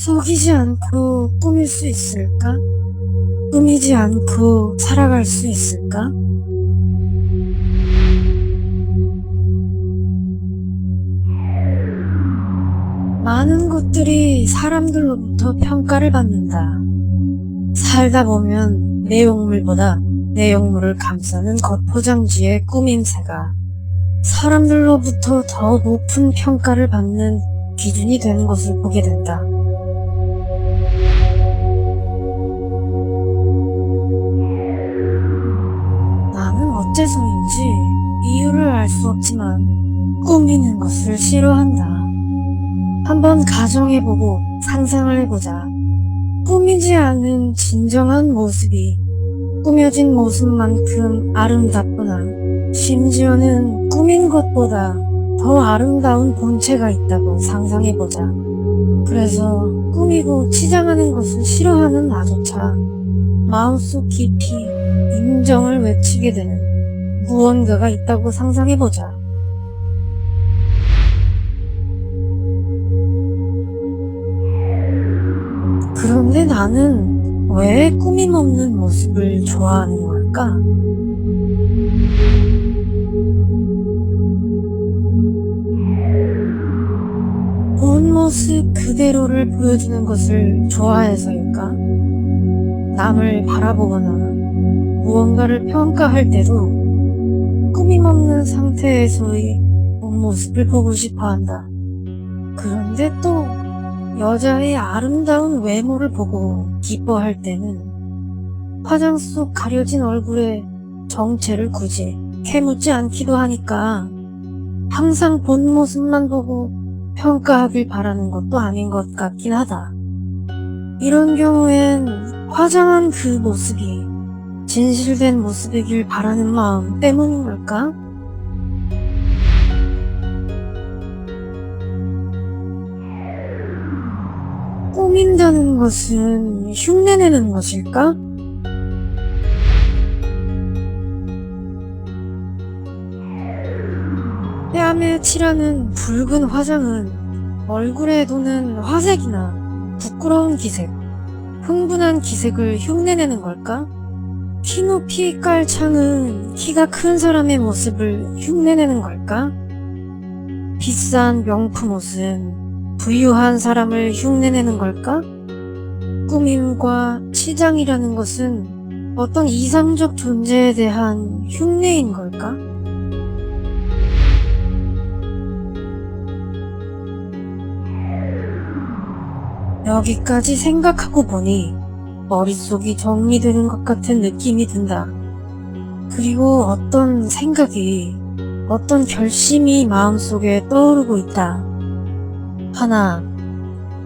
속이지 않고 꾸밀 수 있을까? 꾸미지 않고 살아갈 수 있을까? 많은 것들이 사람들로부터 평가를 받는다. 살다 보면 내용물보다 내용물을 감싸는 겉포장지의 꾸밈새가 사람들로부터 더 높은 평가를 받는 기준이 되는 것을 보게 된다. 나는 어째서인지 이유를 알 수 없지만 꾸미는 것을 싫어한다. 한번 가정해보고 상상을 해보자. 꾸미지 않은 진정한 모습이 꾸며진 모습만큼 아름답거나 심지어는 꾸민 것보다 더 아름다운 본체가 있다고 상상해보자. 그래서 꾸미고 치장하는 것을 싫어하는 나조차 마음속 깊이 인정을 외치게 되는 무언가가 있다고 상상해보자. 그런데 나는 왜 꾸밈 없는 모습을 좋아하는 걸까? 본 모습 그대로를 보여주는 것을 좋아해서일까? 남을 바라보거나 무언가를 평가할 때도 꾸밈 없는 상태에서의 본 모습을 보고 싶어 한다. 그런데 또 여자의 아름다운 외모를 보고 기뻐할 때는 화장 속 가려진 얼굴에 정체를 굳이 캐묻지 않기도 하니까 항상 본 모습만 보고 평가하길 바라는 것도 아닌 것 같긴 하다. 이런 경우엔 화장한 그 모습이 진실된 모습이길 바라는 마음 때문인 걸까? 꾸민다는 것은 흉내내는 것일까? 뺨에 칠하는 붉은 화장은 얼굴에 도는 화색이나 부끄러운 기색, 흥분한 기색을 흉내내는 걸까? 키 높이 깔 창은 키가 큰 사람의 모습을 흉내내는 걸까? 비싼 명품 옷은 부유한 사람을 흉내내는 걸까? 꾸밈과 치장이라는 것은 어떤 이상적 존재에 대한 흉내인 걸까? 여기까지 생각하고 보니 머릿속이 정리되는 것 같은 느낌이 든다. 그리고 어떤 생각이, 어떤 결심이 마음속에 떠오르고 있다. 하나,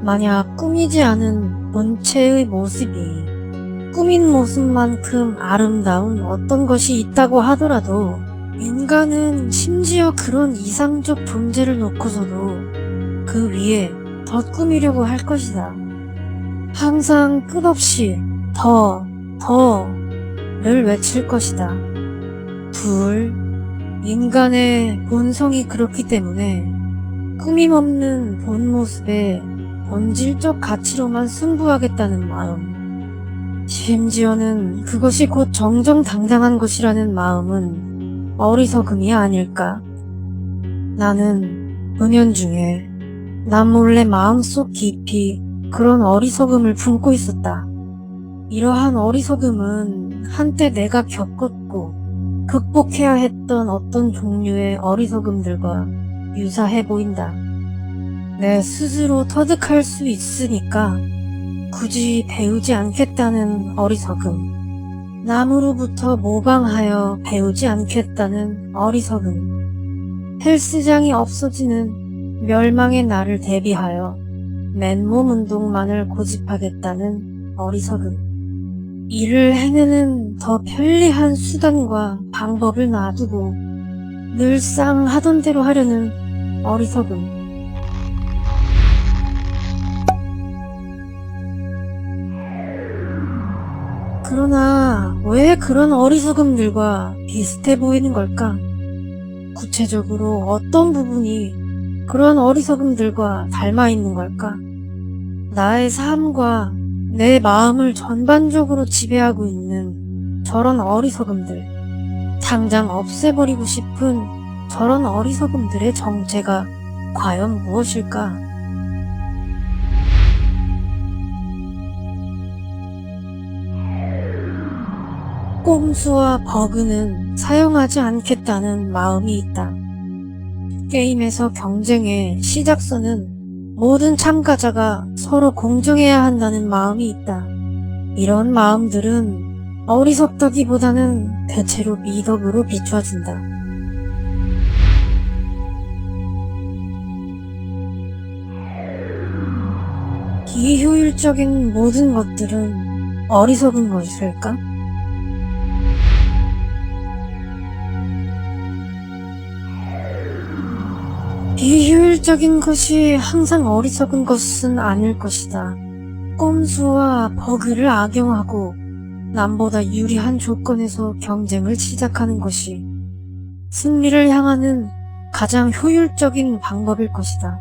만약 꾸미지 않은 본체의 모습이 꾸민 모습만큼 아름다운 어떤 것이 있다고 하더라도 인간은 심지어 그런 이상적 존재를 놓고서도 그 위에 더 꾸미려고 할 것이다. 항상 끝없이 더를 외칠 것이다. 둘, 인간의 본성이 그렇기 때문에 꾸밈 없는 본 모습에 본질적 가치로만 승부하겠다는 마음. 심지어는 그것이 곧 정정당당한 것이라는 마음은 어리석음이 아닐까. 나는 은연중에 남몰래 마음속 깊이 그런 어리석음을 품고 있었다. 이러한 어리석음은 한때 내가 겪었고 극복해야 했던 어떤 종류의 어리석음들과 유사해 보인다. 내 스스로 터득할 수 있으니까 굳이 배우지 않겠다는 어리석음. 남으로부터 모방하여 배우지 않겠다는 어리석음. 헬스장이 없어지는 멸망의 날을 대비하여 맨몸 운동만을 고집하겠다는 어리석음. 이를 해내는 더 편리한 수단과 방법을 놔두고 늘상 하던 대로 하려는 어리석음. 그러나 왜 그런 어리석음들과 비슷해 보이는 걸까? 구체적으로 어떤 부분이 그런 어리석음들과 닮아 있는 걸까? 나의 삶과 내 마음을 전반적으로 지배하고 있는 저런 어리석음들, 당장 없애버리고 싶은 저런 어리석음들의 정체가 과연 무엇일까? 꼼수와 버그는 사용하지 않겠다는 마음이 있다. 게임에서 경쟁의 시작선은 모든 참가자가 서로 공정해야 한다는 마음이 있다. 이런 마음들은 어리석다기보다는 대체로 미덕으로 비춰진다. 비효율적인 모든 것들은 어리석은 것일까? 비효율적인 것이 항상 어리석은 것은 아닐 것이다. 꼼수와 버그를 악용하고 남보다 유리한 조건에서 경쟁을 시작하는 것이 승리를 향하는 가장 효율적인 방법일 것이다.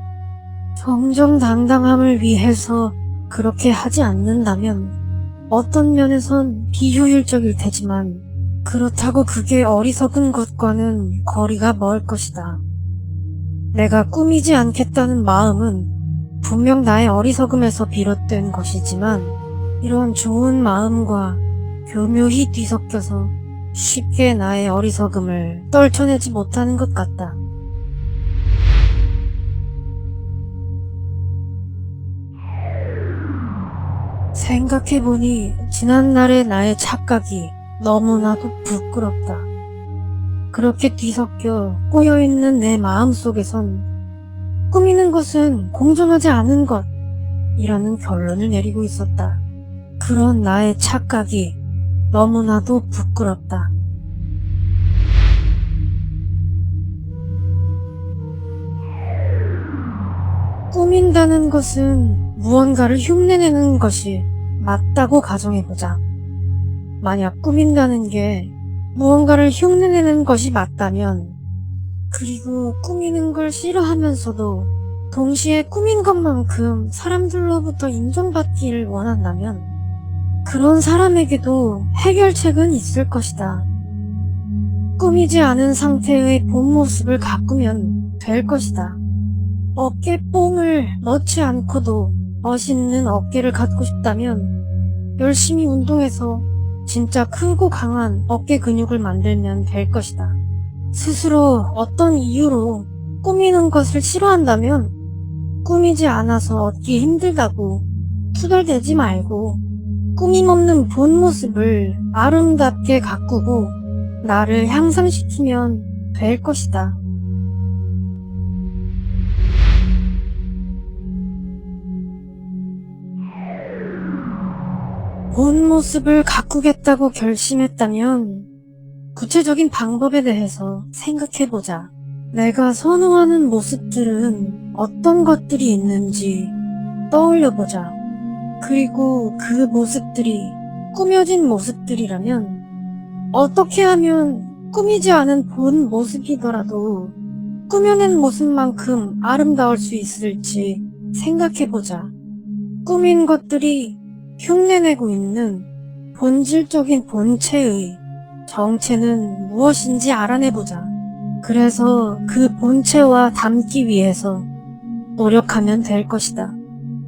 정정당당함을 위해서 그렇게 하지 않는다면 어떤 면에선 비효율적일 테지만 그렇다고 그게 어리석은 것과는 거리가 멀 것이다. 내가 꾸미지 않겠다는 마음은 분명 나의 어리석음에서 비롯된 것이지만 이런 좋은 마음과 교묘히 뒤섞여서 쉽게 나의 어리석음을 떨쳐내지 못하는 것 같다. 생각해보니 지난날의 나의 착각이 너무나도 부끄럽다. 그렇게 뒤섞여 꼬여있는 내 마음속에선 꾸미는 것은 공정하지 않은 것이라는 결론을 내리고 있었다. 그런 나의 착각이 너무나도 부끄럽다. 꾸민다는 것은 무언가를 흉내내는 것이 맞다고 가정해보자. 만약 꾸민다는 게 무언가를 흉내내는 것이 맞다면, 그리고 꾸미는 걸 싫어하면서도 동시에 꾸민 것만큼 사람들로부터 인정받기를 원한다면 그런 사람에게도 해결책은 있을 것이다. 꾸미지 않은 상태의 본 모습을 가꾸면 될 것이다. 어깨뽕을 넣지 않고도 멋있는 어깨를 갖고 싶다면 열심히 운동해서 진짜 크고 강한 어깨 근육을 만들면 될 것이다. 스스로 어떤 이유로 꾸미는 것을 싫어한다면 꾸미지 않아서 얻기 힘들다고 투덜대지 말고 꾸밈 없는 본 모습을 아름답게 가꾸고 나를 향상시키면 될 것이다. 본 모습을 가꾸겠다고 결심했다면 구체적인 방법에 대해서 생각해보자. 내가 선호하는 모습들은 어떤 것들이 있는지 떠올려보자. 그리고 그 모습들이 꾸며진 모습들이라면 어떻게 하면 꾸미지 않은 본 모습이더라도 꾸며낸 모습만큼 아름다울 수 있을지 생각해보자. 꾸민 것들이 흉내내고 있는 본질적인 본체의 정체는 무엇인지 알아내보자. 그래서 그 본체와 닮기 위해서 노력하면 될 것이다.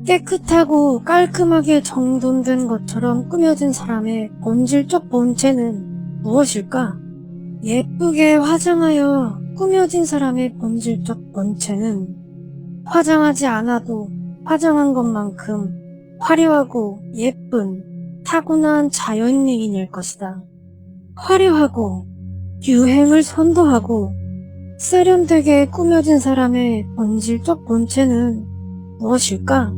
깨끗하고 깔끔하게 정돈된 것처럼 꾸며진 사람의 본질적 본체는 무엇일까? 예쁘게 화장하여 꾸며진 사람의 본질적 본체는 화장하지 않아도 화장한 것만큼 화려하고 예쁜 타고난 자연미인일 것이다. 화려하고 유행을 선도하고 세련되게 꾸며진 사람의 본질적 본체는 무엇일까?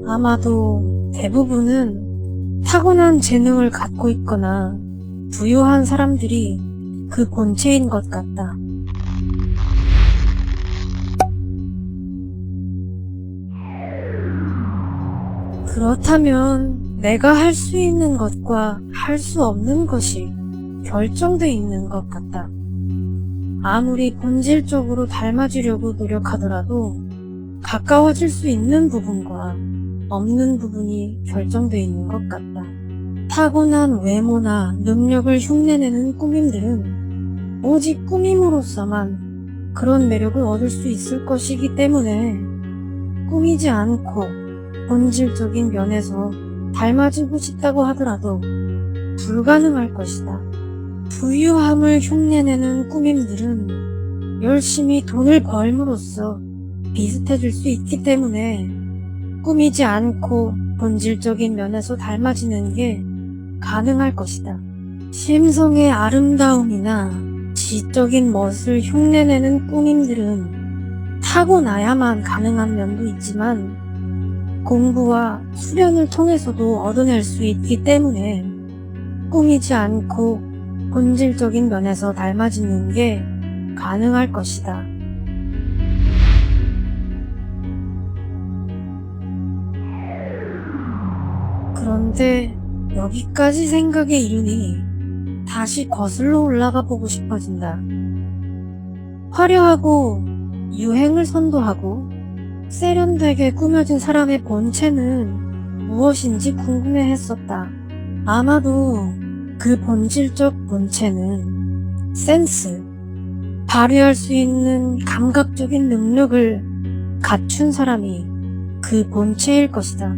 아마도 대부분은 타고난 재능을 갖고 있거나 부유한 사람들이 그 본체인 것 같다. 그렇다면 내가 할 수 있는 것과 할 수 없는 것이 결정돼 있는 것 같다. 아무리 본질적으로 닮아지려고 노력하더라도 가까워질 수 있는 부분과 없는 부분이 결정되어 있는 것 같다. 타고난 외모나 능력을 흉내내는 꾸밈들은 오직 꾸밈으로서만 그런 매력을 얻을 수 있을 것이기 때문에 꾸미지 않고 본질적인 면에서 닮아지고 싶다고 하더라도 불가능할 것이다. 부유함을 흉내내는 꾸밈들은 열심히 돈을 벌므로써 비슷해질 수 있기 때문에 꾸미지 않고 본질적인 면에서 닮아지는 게 가능할 것이다. 심성의 아름다움이나 지적인 멋을 흉내내는 꾸밈들은 타고나야만 가능한 면도 있지만 공부와 수련을 통해서도 얻어낼 수 있기 때문에 꾸미지 않고 본질적인 면에서 닮아지는 게 가능할 것이다. 그런데 여기까지 생각에 이르니 다시 거슬러 올라가 보고 싶어진다. 화려하고 유행을 선도하고 세련되게 꾸며진 사람의 본체는 무엇인지 궁금해했었다. 아마도 그 본질적 본체는 센스, 발휘할 수 있는 감각적인 능력을 갖춘 사람이 그 본체일 것이다.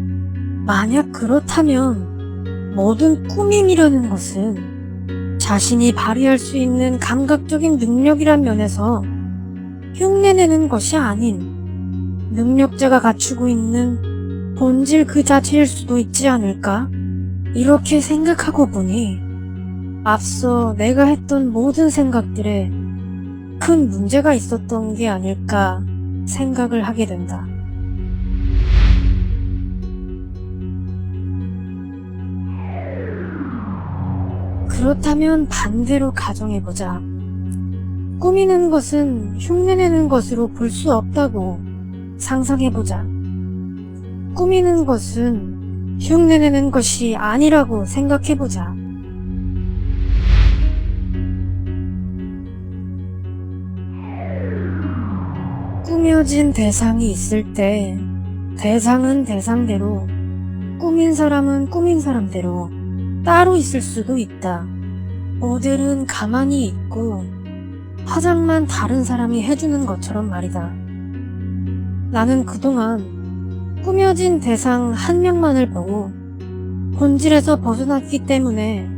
만약 그렇다면 모든 꾸밈이라는 것은 자신이 발휘할 수 있는 감각적인 능력이란 면에서 흉내내는 것이 아닌 능력자가 갖추고 있는 본질 그 자체일 수도 있지 않을까? 이렇게 생각하고 보니 앞서 내가 했던 모든 생각들에 큰 문제가 있었던 게 아닐까 생각을 하게 된다. 그렇다면 반대로 가정해보자. 꾸미는 것은 흉내내는 것으로 볼 수 없다고 상상해보자. 꾸미는 것은 흉내내는 것이 아니라고 생각해보자. 꾸며진 대상이 있을 때 대상은 대상대로, 꾸민 사람은 꾸민 사람대로 따로 있을 수도 있다. 모델은 가만히 있고 화장만 다른 사람이 해주는 것처럼 말이다. 나는 그동안 꾸며진 대상 한 명만을 보고 본질에서 벗어났기 때문에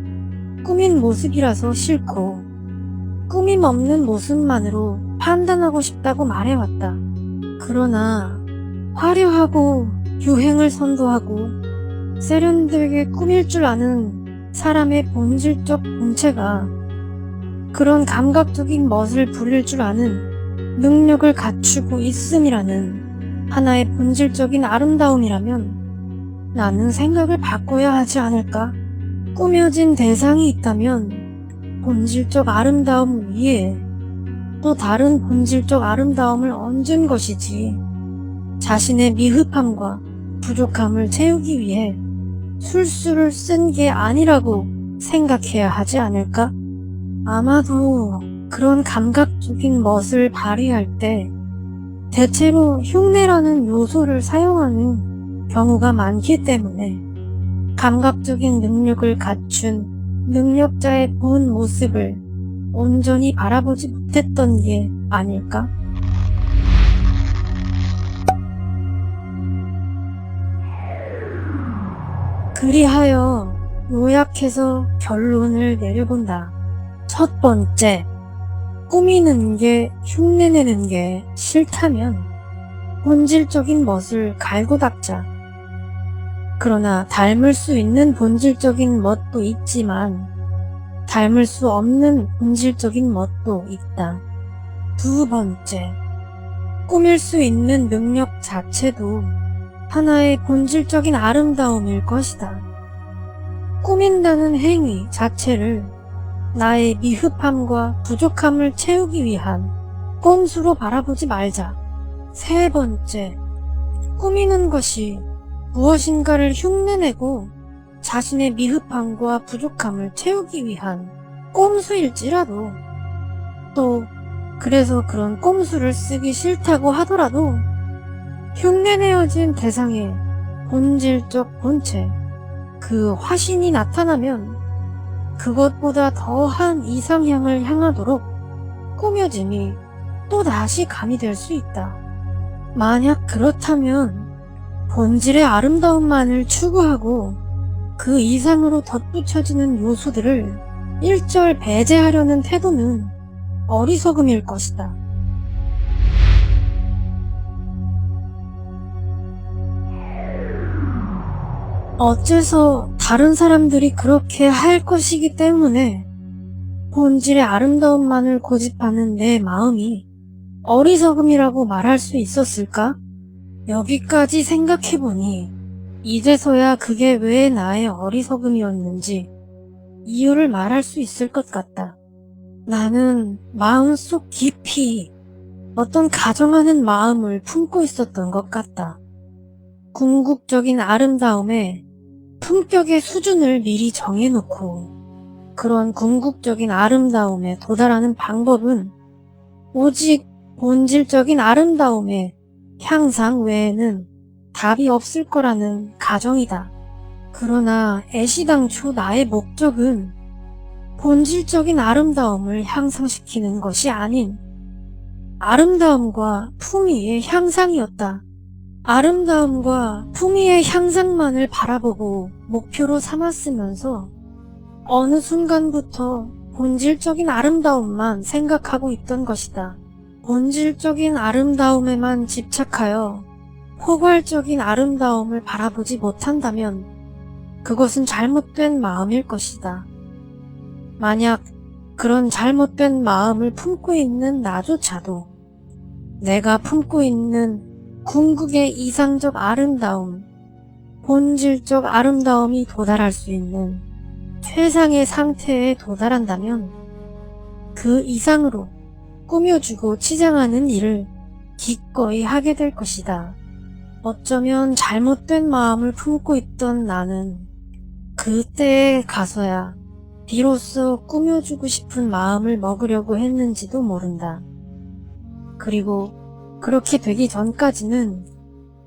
꾸민 모습이라서 싫고 꾸밈 없는 모습만으로 판단하고 싶다고 말해왔다. 그러나 화려하고 유행을 선도하고 세련되게 꾸밀 줄 아는 사람의 본질적 본체가 그런 감각적인 멋을 부릴 줄 아는 능력을 갖추고 있음이라는 하나의 본질적인 아름다움이라면 나는 생각을 바꿔야 하지 않을까? 꾸며진 대상이 있다면 본질적 아름다움 위에 또 다른 본질적 아름다움을 얹은 것이지, 자신의 미흡함과 부족함을 채우기 위해 술수를 쓴 게 아니라고 생각해야 하지 않을까? 아마도 그런 감각적인 멋을 발휘할 때 대체로 흉내라는 요소를 사용하는 경우가 많기 때문에 감각적인 능력을 갖춘 능력자의 본 모습을 온전히 바라보지 못했던 게 아닐까? 그리하여 요약해서 결론을 내려본다. 첫 번째, 꾸미는 게 흉내내는 게 싫다면 본질적인 멋을 갈고 닦자. 그러나 닮을 수 있는 본질적인 멋도 있지만 닮을 수 없는 본질적인 멋도 있다. 두 번째, 꾸밀 수 있는 능력 자체도 하나의 본질적인 아름다움일 것이다. 꾸민다는 행위 자체를 나의 미흡함과 부족함을 채우기 위한 꼼수로 바라보지 말자. 세 번째, 꾸미는 것이 무엇인가를 흉내내고 자신의 미흡함과 부족함을 채우기 위한 꼼수일지라도, 또 그래서 그런 꼼수를 쓰기 싫다고 하더라도 흉내내어진 대상의 본질적 본체, 그 화신이 나타나면 그것보다 더한 이상향을 향하도록 꾸며짐이 또다시 가미될 수 있다. 만약 그렇다면 본질의 아름다움만을 추구하고 그 이상으로 덧붙여지는 요소들을 일절 배제하려는 태도는 어리석음일 것이다. 어째서 다른 사람들이 그렇게 할 것이기 때문에 본질의 아름다움만을 고집하는 내 마음이 어리석음이라고 말할 수 있었을까? 여기까지 생각해보니 이제서야 그게 왜 나의 어리석음이었는지 이유를 말할 수 있을 것 같다. 나는 마음속 깊이 어떤 가정하는 마음을 품고 있었던 것 같다. 궁극적인 아름다움에 품격의 수준을 미리 정해놓고 그런 궁극적인 아름다움에 도달하는 방법은 오직 본질적인 아름다움의 향상 외에는 답이 없을 거라는 가정이다. 그러나 애시당초 나의 목적은 본질적인 아름다움을 향상시키는 것이 아닌 아름다움과 품위의 향상이었다. 아름다움과 품위의 향상만을 바라보고 목표로 삼았으면서 어느 순간부터 본질적인 아름다움만 생각하고 있던 것이다. 본질적인 아름다움에만 집착하여 포괄적인 아름다움을 바라보지 못한다면 그것은 잘못된 마음일 것이다. 만약 그런 잘못된 마음을 품고 있는 나조차도 내가 품고 있는 궁극의 이상적 아름다움, 본질적 아름다움이 도달할 수 있는 최상의 상태에 도달한다면 그 이상으로 꾸며주고 치장하는 일을 기꺼이 하게 될 것이다. 어쩌면 잘못된 마음을 품고 있던 나는 그때에 가서야 비로소 꾸며주고 싶은 마음을 먹으려고 했는지도 모른다. 그리고 그렇게 되기 전까지는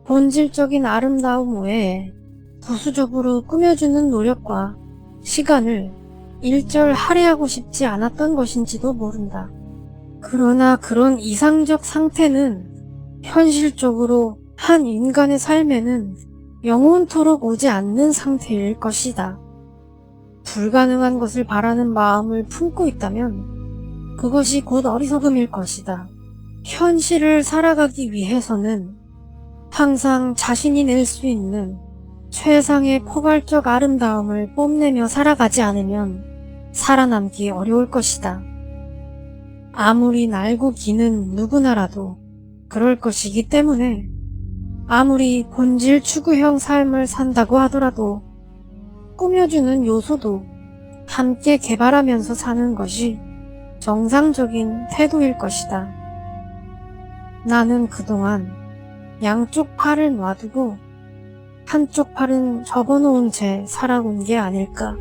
본질적인 아름다움 외에 부수적으로 꾸며주는 노력과 시간을 일절 할애하고 싶지 않았던 것인지도 모른다. 그러나 그런 이상적 상태는 현실적으로 한 인간의 삶에는 영원토록 오지 않는 상태일 것이다. 불가능한 것을 바라는 마음을 품고 있다면 그것이 곧 어리석음일 것이다. 현실을 살아가기 위해서는 항상 자신이 낼 수 있는 최상의 포괄적 아름다움을 뽐내며 살아가지 않으면 살아남기 어려울 것이다. 아무리 날고 기는 누구나라도 그럴 것이기 때문에 아무리 본질 추구형 삶을 산다고 하더라도 꾸며주는 요소도 함께 개발하면서 사는 것이 정상적인 태도일 것이다. 나는 그동안 양쪽 팔을 놔두고 한쪽 팔은 접어놓은 채 살아온 게 아닐까.